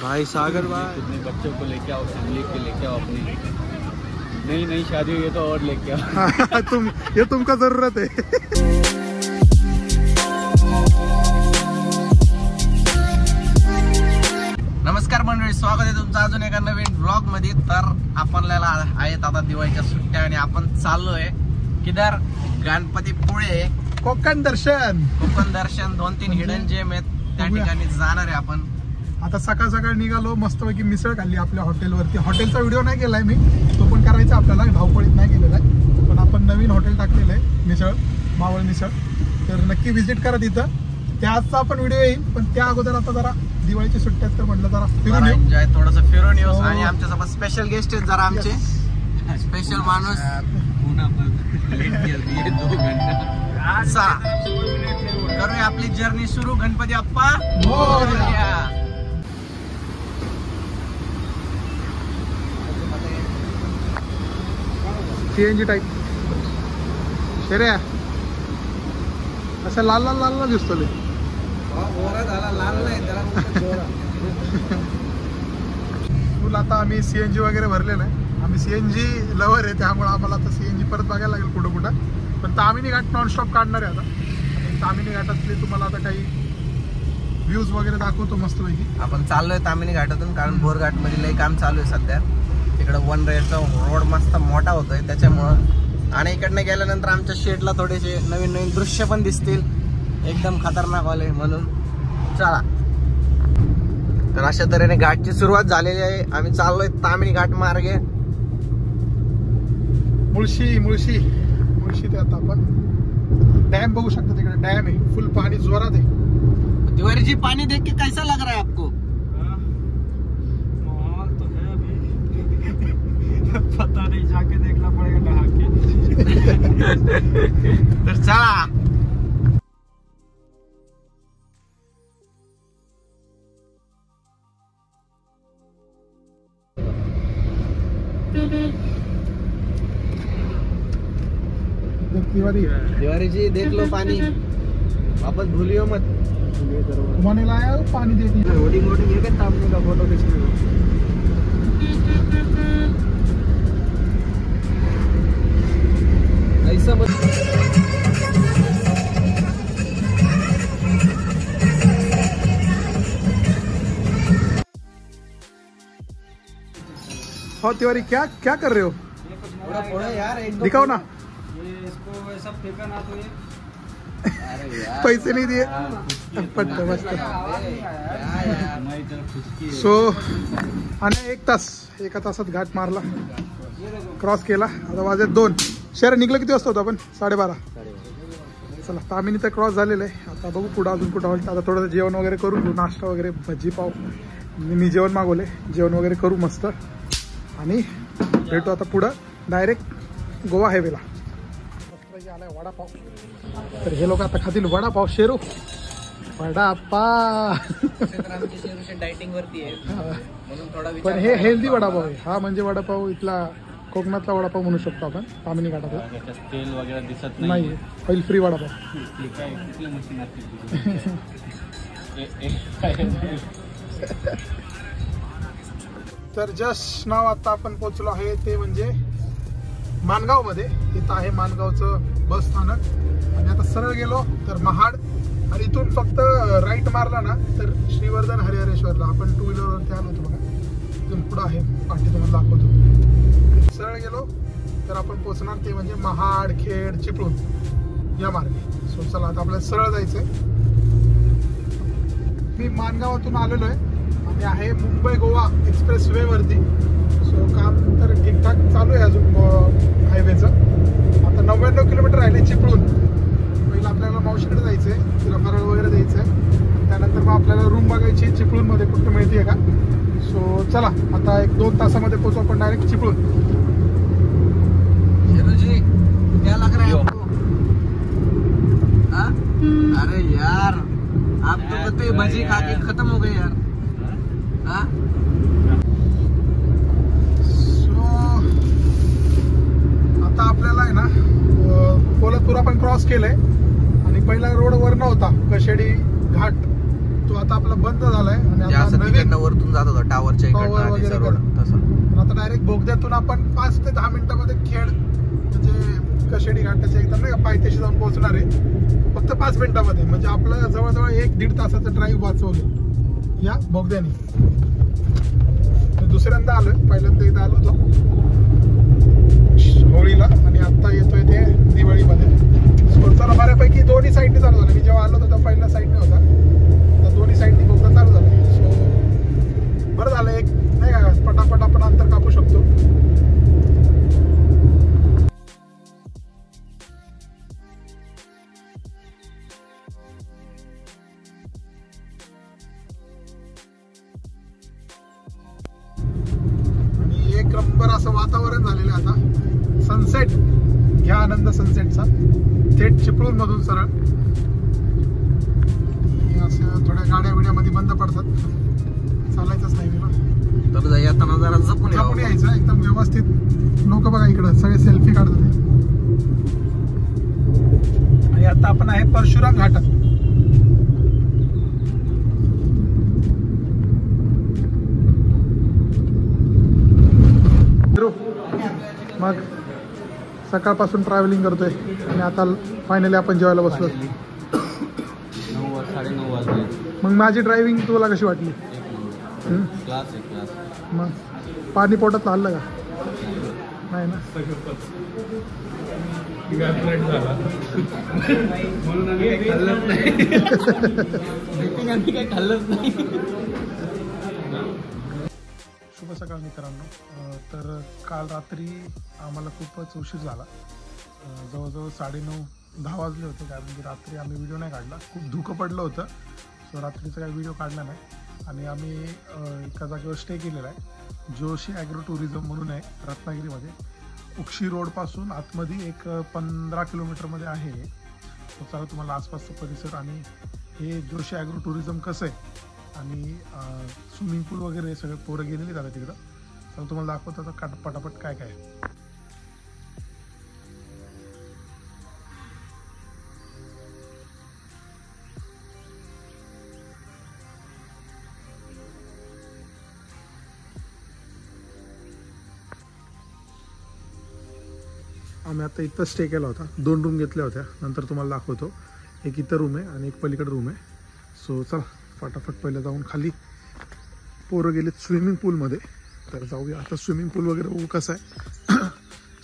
भाई सागर भाई, अपने बच्चों को लेके आओ, फैमिली के लेके आओ, अपनी नई शादी हुई है तो और लेके आओ। ये तुमका जरूरत है। नमस्कार मंडळी, स्वागत आहे तुमचं अजून एका नवीन ब्लॉग मध्ये। तर आपल्याला आहेत आता दिवाळीच्या सुट्ट्या आणि आपण चाललोय किधर, गणपतीपुळे कोकण दर्शन। 2-3 हिडन जेम आहेत, त्या ठिकाणी जाणार आहे आपण। आता सकाळ सकाळ निघालो, मस्तपैकी मिसळ खाल्ली आपल्या हॉटेलवरती। हॉटेलचा व्हिडिओ नाही केलाय मी, तो पण करायचा आपल्याला, धावपळीत नाही केलेला आहे, पण आपण नवीन हॉटेल टाकलेलं आहे मिसळ, मावळ मिसळ। तर नक्की व्हिजिट करा तिथं, त्याचा पण व्हिडिओ येईल। पण त्या अगोदर आता जरा दिवाळीची सुट्ट्यात तर म्हटलं जरा फिरून येऊ, एन्जॉय थोडंसं फिरून येऊ। आणि आमच्यासोबत स्पेशल गेस्ट आहेत जरा आमचे, स्पेशल माणूस। करूया आपली जर्नी सुरू, गणपती अप्पा मोरया। सीएनजी टाईप शेऱ्या, असं लाल लाल लाल दिसतो ले। फुल आता आम्ही सीएनजी वगैरे भरलेलं आहे, आम्ही सीएनजी लवर आहे, त्यामुळे आम्हाला आता सीएनजी परत बघायला लागेल कुठं कुठं। पण तामिनी घाट नॉनस्टॉप काढणार आहे आता, आणि तामिनी घाटातले तुम्हाला आता काही व्ह्यूज वगैरे दाखवतो मस्तपैकी। आपण चाललोय तामिनी घाटातून, कारण बोरघाट मध्ये लई काम चालू आहे सध्या। इकडे वन रेचा रोड मस्त मोठा होतोय त्याच्यामुळं, आणि इकडनं गेल्यानंतर आमच्या शेडला थोडेसे नवीन नवीन दृश्य पण दिसतील, एकदम खतरनाक वाले, म्हणून चला। तर अशा तऱ्हेने घाटची सुरुवात झालेली आहे, आम्ही चाललोय तामिनी घाट मार्गे। मुळशी ते आता आपण डॅम बघू शकतो, तिकडे डॅम आहे, फुल पाणी जोरात आहे। तिवारी जी, पानी देख के कैसा लग रहा है आपको? माहौल तो है अभी पता नहीं, जाके देखना पड़ेगा नहा के। तर चला। तिवारी जी देख लो पानी, वापस भूलियो मत। मैंने लाया पानी दे दी। होर्डिंग ये क्या सामने का फोटो खींचने को। ऐसा मत। हाँ तिवारी, क्या क्या कर रहे हो? यार दिखाओ ना। ये इसको ऐसा फेंका ना तो ये पैसे नहीं दिए, पट्ट मस्त। सो आणि एका तासात घाट मारला, क्रॉस केला। आता वाजत 2। शहर निघलं किती वाजता होतं आपण? 12:30। चला, तामिनी तर क्रॉस झालेलं आहे, आता बघू पुढं अजून कुठं हॉल्ट। आता थोडंसं जेवण वगैरे करू, नाश्ता वगैरे, भजी पाव, मी जेवण मागवले, जेवण वगैरे करू मस्त, आणि भेटू आता पुढं डायरेक्ट गोवा हायवेला। आलाय वडापाव, तर हे लोक आता खातील वडापाव। शेरू वडापाव डायटिंग वरती आहे, म्हणून थोडा पण हे हेल्दी वडापाव आहे हा, म्हणजे वडापाव इथला कोकणातला वडापाव म्हणू शकतो आपण, तामिनी घाटातला। तेल वगैरे दिसत नाही, ऑइल फ्री वडापाव। तर जस्ट नाव आता आपण पोहोचलो आहे ते म्हणजे माणगाव मध्ये। इथं आहे माणगावचं बस स्थानक, आणि आता सरळ गेलो तर महाड, आणि इथून फक्त राईट मारला ना तर श्रीवर्धन हरिहरेश्वरला। आपण 2 व्हीलरवरती आलो होतो बघा, इथून पुढं आहे पाठी, तुम्हाला दाखवतो। सरळ गेलो तर आपण पोहोचणार ते म्हणजे महाड, खेड, चिपळूण या मार्गे। सो चला, आता आपल्याला सरळ जायचंय। मी माणगावातून आलेलो आहे, आणि आहे मुंबई गोवा एक्सप्रेस वे वरती। सो काम तर ठीकठाक चालू आहे अजून हायवेचं। आता 99 किलोमीटर राहिले चिपळूण। पहिलं आपल्याला मावशीकडे जायचं आहे, तिला फराळ वगैरे द्यायचं आहे, त्यानंतर मग आपल्याला रूम बघायची चिपळूणमध्ये कुठं मिळते का। सो चला, आता 1-2 तासामध्ये पोहोचू आपण डायरेक्ट चिपळूण। जी, क्या लग रहा है आपको? हाँ? अरे यार, आप तो कहते भजी खा के खत्म हो गए यार। हाँ? आता आपल्याला आहे ना कोल्हापूर आपण क्रॉस केलंय, आणि पहिला रोड वर नव्हता कशेडी घाट, तो आता आपला बंद झालाय आणि आता नवीन वरतून जात होता टावरच्या टॉवर वगैरे रोड तसं. आता डायरेक्ट बोगद्यातून आपण 5 ते 10 मिनिटांमध्ये खेड म्हणजे कशेडी घाटाच्या एकदम नाही का पायथ्याशी जाऊन पोहोचणार आहे फक्त 5 मिनिटांमध्ये. म्हणजे आपलं जवळजवळ 1-1.5 तासाचं ड्राईव्ह वाचवलं या बोगद्याने. दुसऱ्यांदा आलोय, पहिल्यांदा इथं आलो होतो होळीला आणि आता येतोय ते दिवाळीमध्ये. चला बऱ्यापैकी दोन्ही साईडने चालू झालं. मी जेव्हा आलो होतो तेव्हा पहिल्या साईडने होता, तर दोन्ही साईडने बोगदा चालू झाला. सो बरं झालं, एक नाही का पटापट आपण अंतर कापू शकतो. आणि एक नंबर असं वातावरण झालेलं आहे आता. सनसेट घ्या आनंद सनसेटचा, थेट चिपळूण मधून सरळ. असं थोड्या गाड्या बिड्यामध्ये बंद पडतात, चालायचंच नाही ना, तर येताना जरा जपून यायचं एकदम व्यवस्थित. लोक बघा इकडं सगळे सेल्फी काढतात. आणि आता आपण आहे परशुराम घाटात. मग सकाळपासून ट्रॅव्हलिंग करतोय आणि आता फायनली आपण जेवायला बसलो. 9-9:30 वाजले. मग माझी ड्रायव्हिंग तुला कशी वाटली? क्लास. मग पाणी पोटात हल्लं का? नाही ना. म्हणून आम्ही काही खाल्लंच नाही. शुभ सकाळ मित्रांनो. तर काल रात्री आम्हाला खूपच उशीर झाला. जवळजवळ 9:30-10 वाजले होते, कारण की रात्री आम्ही व्हिडिओ नाही काढला, खूप धुकं पडलं होतं. सो रात्रीचा काही व्हिडिओ काढला नाही. आणि आम्ही एका जागेवर स्टे केलेला आहे, जोशी ॲग्रो टुरिझम म्हणून आहे रत्नागिरीमध्ये. उक्षी रोडपासून आतमध्ये एक 15 किलोमीटरमध्ये आहे. तो चला तुम्हाला आसपासचा परिसर आणि हे जोशी ॲग्रो टुरिझम कसं आहे आणि स्विमिंग पूल वगैरे सगळे पोरं गेलेली जातात तिकडं, तर तुम्हाला दाखवतो आता पटापट काय काय. आम्ही आता इथं स्टे केला होता, 2 रूम घेतल्या होत्या, नंतर तुम्हाला दाखवतो. एक इथं रूम आहे आणि एक पलीकडे रूम आहे. सो चला फटाफट पहिलं जाऊन खाली. पोरं गेलेत स्विमिंग पूलमध्ये, तर जाऊया आता. स्विमिंग पूल वगैरे बघू कसं आहे.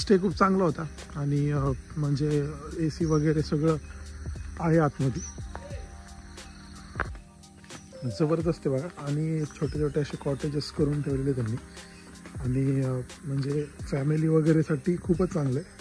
स्टे खूप चांगला होता आणि म्हणजे AC वगैरे सगळं आहे आतमध्ये, जबरदस्त आहे बघा. आणि छोटे छोटे असे कॉटेजेस करून ठेवलेले त्यांनी आणि म्हणजे फॅमिली वगैरेसाठी खूपच चांगलं आहे.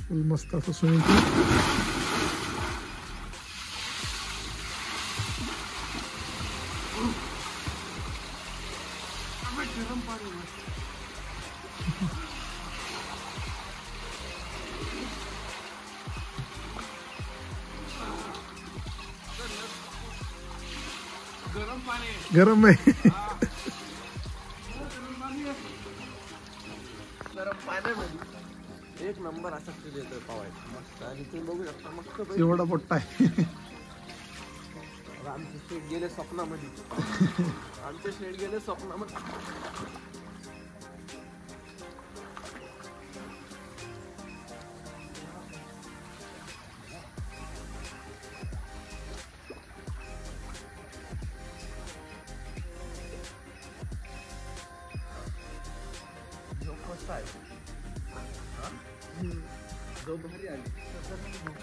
फुल मस्त असं स्विमिंग पूल. गरम आहे. एक नंबर असा फील येतोय पावायचा मस्त. आणि तुम्ही बघू शकता मस्त एवढा मोठा आहे. आमचे शेड गेले स्वप्नामध्ये. आमचे शेड गेले स्वप्नामध्ये.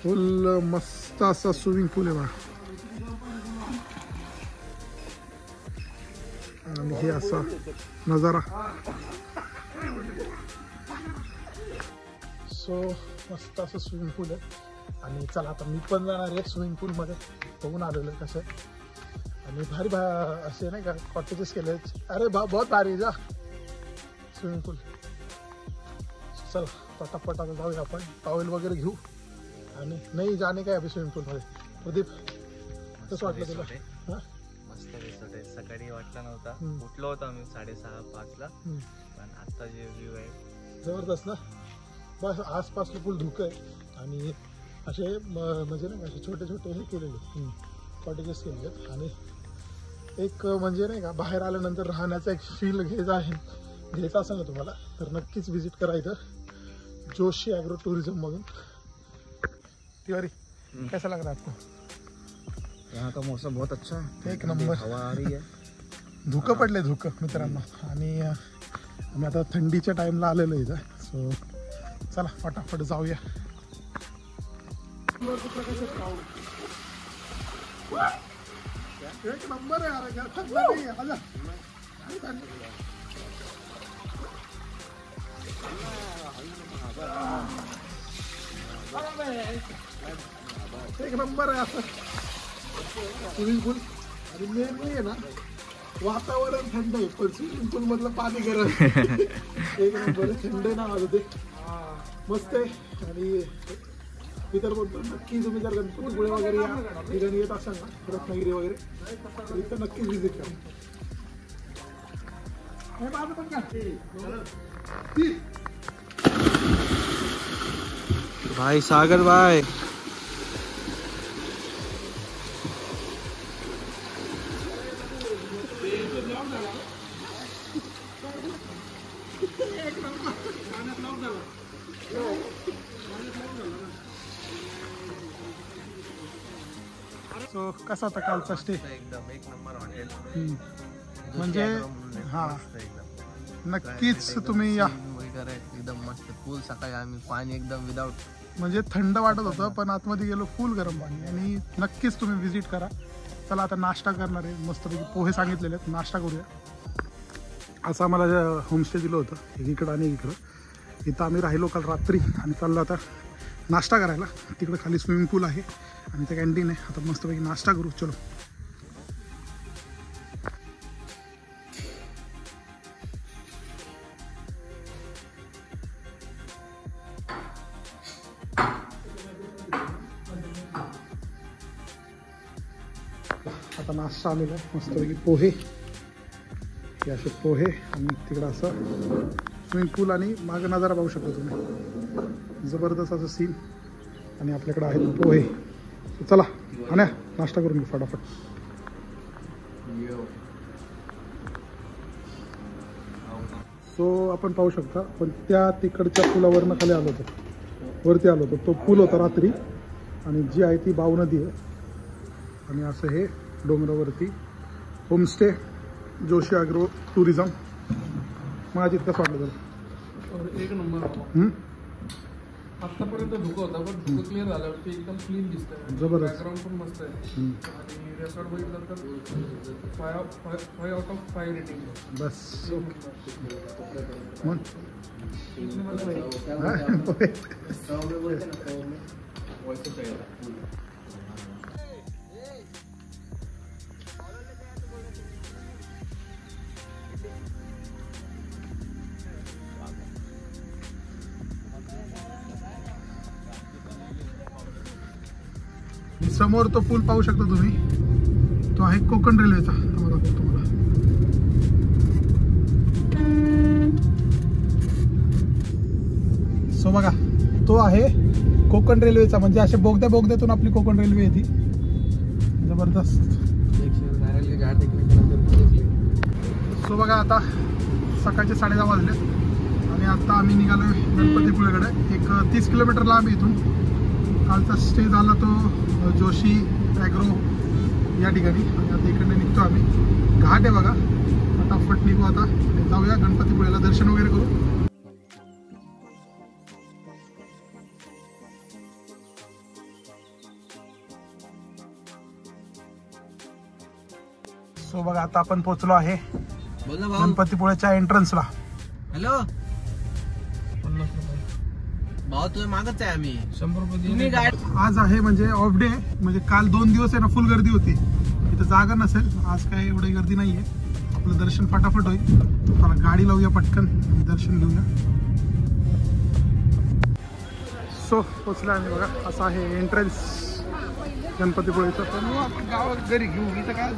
फुल मस्त असा स्विमिंग पूल आहे बघा. आणि हे असा नजारा. सो मस्त असं स्विमिंग पूल आहे. आणि चला आता मी पण जाणार आहे स्विमिंग पूलमध्ये, बघून आलेलं कसं आहे. आणि भारी असे नाही का कॉटेजेस केले. अरे बहुत भारी जा स्विमिंग पूल. चल पटापट आता जाऊया आपण, टॉवेल वगैरे घेऊ आणि नाही जाणे काय अभि स्विमिंग पूलमध्ये. प्रदीप कसं वाटलं तुला? हां मस्त रिसॉर्ट आहे. सकाळी वाटला नव्हता, उठलो होतो आम्ही 6:30-5ला, पण आता जे व्ह्यू आहे जबरदस्त ना. बस आसपासलं फुल धुकं आहे आणि असे म्हणजे नाही असे छोटे छोटे हे केलेले कॉटेजेस केलेले आहेत. आणि एक म्हणजे नाही का बाहेर आल्यानंतर राहण्याचा एक फील घ्यायचा असेल ना तुम्हाला तर नक्कीच विजिट करा इधर जोशी ॲग्रो टूरिज्म मधून. तिवारी कैसा लग रहा है आपको? यहाँ का मौसम बहुत अच्छा है, एक नंबर. हवा आ रही है. धुकं पडले धुकं मित्रांनो. आणि आम्ही आता थंडीच्या टाइमला आलेलो इथं. सो चला फटाफट जाऊया. एक नंबर आहे अरे, थंडा नाही आहे. आजा. एक नंबर आहे असं स्विमिंग पूल. आणि मेन नाही आहे ना वातावरण थंड आहे पण स्विमिंग पूल मधलं पाणी गरम. एक नंबर थंड ना माझं ते मस्त आहे. आणि इतर बोलतो नक्की तुम्ही जर गणपतीपुळे वगैरे या ठिकाणी येत असाल ना रत्नागिरी वगैरे तर इथं नक्कीच विजिट करा. माझं पण का भाई सागर भाई सो कसा होता कालचा स्टे? एकदम एक नंबर हॉटेल. म्हणजे हा नक्कीच तुम्ही या. एकदम मस्त पूल. सकाळी आम्ही पाणी एकदम विदाउट म्हणजे थंड वाटत होतं पण आतमध्ये गेलो फुल गरम पाणी. आणि नक्कीच तुम्ही विजिट करा. चला आता नाश्ता करणार आहे मस्तपैकी. पोहे सांगितलेले आहेत, नाश्ता करूया. असं आम्हाला होमस्टे दिलं होतं एकीकडं आणि एकीकडं. इथं आम्ही राहिलो काल रात्री आणि चाललो आता नाश्ता करायला. तिकडं खाली स्विमिंग पूल आहे आणि ते कॅन्टीन आहे. आता मस्तपैकी नाश्ता करू. चलो आता नाश्ता आलेला आहे मस्तपैकी. पोहे हे असे पोहे आणि तिकडं असं स्विमिंग पूल आणि मागं नजारा पाहू शकता तुम्ही. जबरदस्त असं सीन. आणि आपल्याकडे आहेत पोहे. चला आणि नाश्ता करून घेऊ फटाफट. सो आपण पाहू शकता पण त्या तिकडच्या पुलावरनं खाली आलो होतो, वरती आलो होतो. तो पूल होता रात्री आणि जी आहे ती बाव नदी आहे. आणि असं हे डोंगरावरती होमस्टे जोशी ॲग्रो टुरिझम. माझी कसं वाटलं तुला? एक नंबर. आतापर्यंत धुकं होता पण धुकं क्लिअर झाल्यावरती एकदम क्लीन दिसतंय. जबरदस्त. बॅकग्राऊंड पण मस्त आहे. आणि रेसॉर्ट बघितलं तर 5 out of 5 रेटिंग. बस मग समोर तो पूल पाहू शकता तुम्ही. तो आहे कोकण रेल्वेचा. तुम्हाला सो बघा तो आहे कोकण रेल्वेचा. म्हणजे असे बोगद्यातून आपली कोकण रेल्वे येते. जबरदस्त. सो बघा आता सकाळचे 10:30 वाजले आणि आता आम्ही निघालो गणपतीपुळेकडे. एक 30 किलोमीटर लांब इथून. कालचा स्टे झाला तो जोशी ॲग्रो या ठिकाणी. आणि आता इकडे निघतो आम्ही. घाट आहे बघा. फटाफट निघू आता. जाऊया गणपतीपुळेला, दर्शन वगैरे करू. सो बघा आता आपण पोहोचलो आहे गणपतीपुळेच्या एंट्रन्सला. हॅलो भाऊ तुझ्या मागच आहे आम्ही. 100 रुपये. आज आहे म्हणजे ऑफ डे. म्हणजे काल 2 दिवस आहे ना फुल गर्दी होती. इथं जागा नसेल. आज काय एवढी गर्दी नाही आहे. आपलं दर्शन फटाफट होईल. चला गाडी लावूया पटकन आणि दर्शन घेऊया. सो पोचलो आम्ही बघा. असं आहे एंट्रन्स गणपतीपुळेचं. गावात घरी घेऊ इथं काय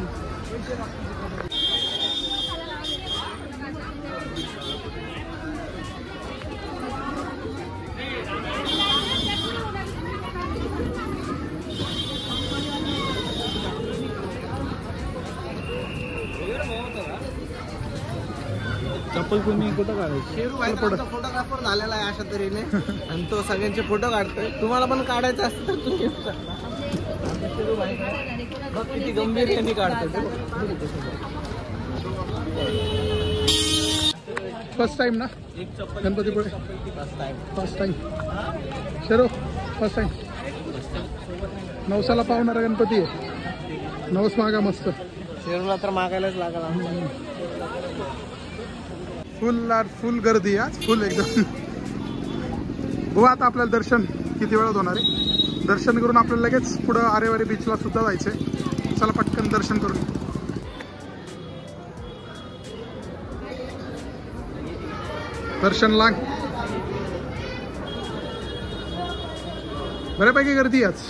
चप्पल तुम्ही कुठं काढायची? शेरू भाई फोटोग्राफर झालेला आहे अशा तऱ्हेने आणि तो सगळ्यांचे फोटो काढतोय. तुम्हाला पण काढायचं असतं तर तुम्ही येऊ शकता. शेरू भाई बघ किती गंभीर यांनी काढतोय. फर्स्ट टाइम ना एक चप्पल गणपतीपुळे? First time. शेरो फर्स्ट टाइम. नवसाला पावणारा गणपती आहे. नवस मागा मस्त. शेरूला तर मागायलाच लागला. फुल गर्दी आज फुल एकदम. हो आता आपल्याला दर्शन किती वेळात होणार आहे? दर्शन करून आपल्याला लगेच पुढं आरेवारी बीचला सुद्धा जायचंय. चला पटकन दर्शन करून. दर्शन लाग बऱ्यापैकी गर्दी आज.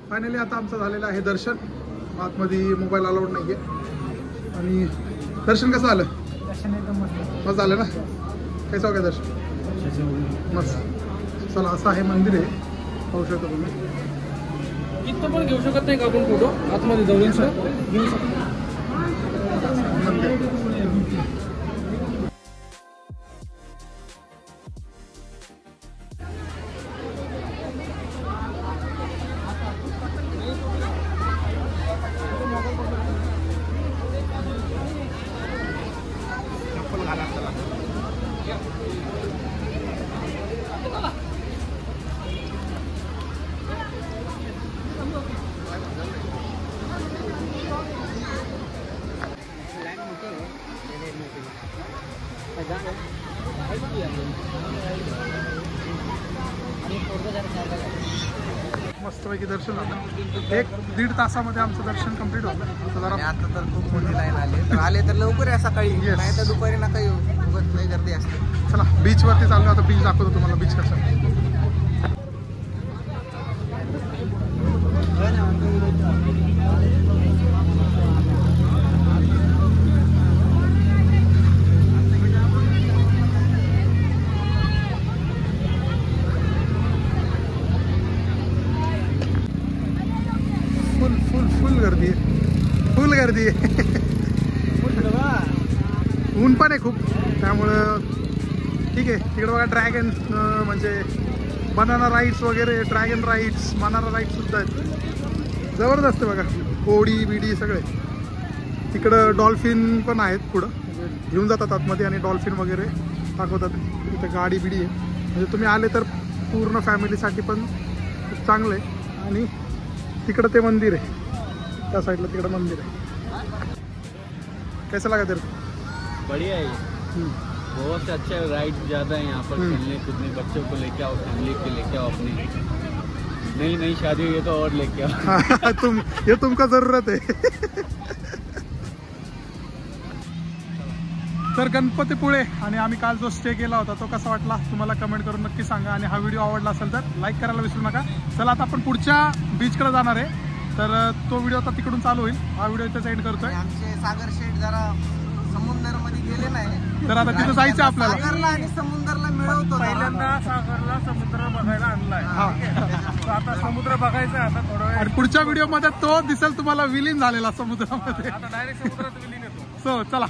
फायनली आता आमचं झालेलं आहे दर्शन. आतमध्ये मोबाईल अलाउड नाही आहे. आणि दर्शन कसं झालं? मस्त झालं ना? कसं वगैरे दर्शन मस्त. चला असं आहे मंदिर आहे, पाहू शकता तुम्ही. इथं पण घेऊ शकत नाही का आपण फोटो? आतमध्ये जाऊन घेऊ शकतो. मस्तपैकी दर्शन झालं. 1-1.5 तासामध्ये आमचं दर्शन कंप्लीट झालं. आता जरा आता तर खूप मोठी लाईन आले तर लवकर या सकाळी. Yes. नाही तर दुपारी नका येऊ, उगाच लई गर्दी असते. चला बीचवरती चाललो. आता बीच दाखवतो तुम्हाला बीच कसं आहे. फुल गर्दी आहे. फुल गर्दी आहे. ऊन पण आहे खूप, त्यामुळं ठीक आहे. तिकडे बघा ड्रॅगन म्हणजे बनाना राईड्स वगैरे, ड्रॅगन राईड्स, बनाना राईड्स सुद्धा आहेत. जबरदस्त बघा, होडी बिडी सगळे. तिकडं डॉल्फिन पण आहेत पुढं, म्हणजे घेऊन जातात आतमध्ये आणि डॉल्फिन वगैरे दाखवतात. तिथं गाडी बिडी आहे, म्हणजे तुम्ही आले तर पूर्ण फॅमिलीसाठी पण खूप चांगलं आहे. आणि तिकडं ते मंदिर आहे, त्या साईडला तिकडं मंदिर आहे. कैसा लगा तेरे को? बढ़िया है, बहुत अच्छा राइड ज़्यादा है यहाँ पर. खेलने कूदने, बच्चों को लेके आओ, फैमिली के लेके आओ, अपनी नई शादी हुई है तो और लेके आओ. ये तुमका जरूरत आहे. तर गणपतीपुळे आणि आम्ही काल जो स्टे केला होता तो कसा वाटला तुम्हाला कमेंट करून नक्की सांगा. आणि हा व्हिडिओ आवडला असेल तर लाईक करायला विसरू नका. चला आता आपण पुढच्या बीचकडे जाणार आहे, तर तो व्हिडिओ आता तिकडून चालू होईल. हा व्हिडिओ इथे एंड करतोय. आमचे सागर शेठ जरा समुद्रामध्ये गेले नाही, तर आता तिथं जायचं आपल्याला. सागरला आणि समुद्राला मिळवतो. पहिल्यांदा सागरला समुद्र बघायला आणलाय. आता समुद्र बघायचा आता थोडा वेळ. आणि पुढच्या व्हिडिओ मध्ये तो दिसेल तुम्हाला विलीन झालेला समुद्रामध्ये. आता डायरेक्ट समुद्रात विलीन येतो. सो चला.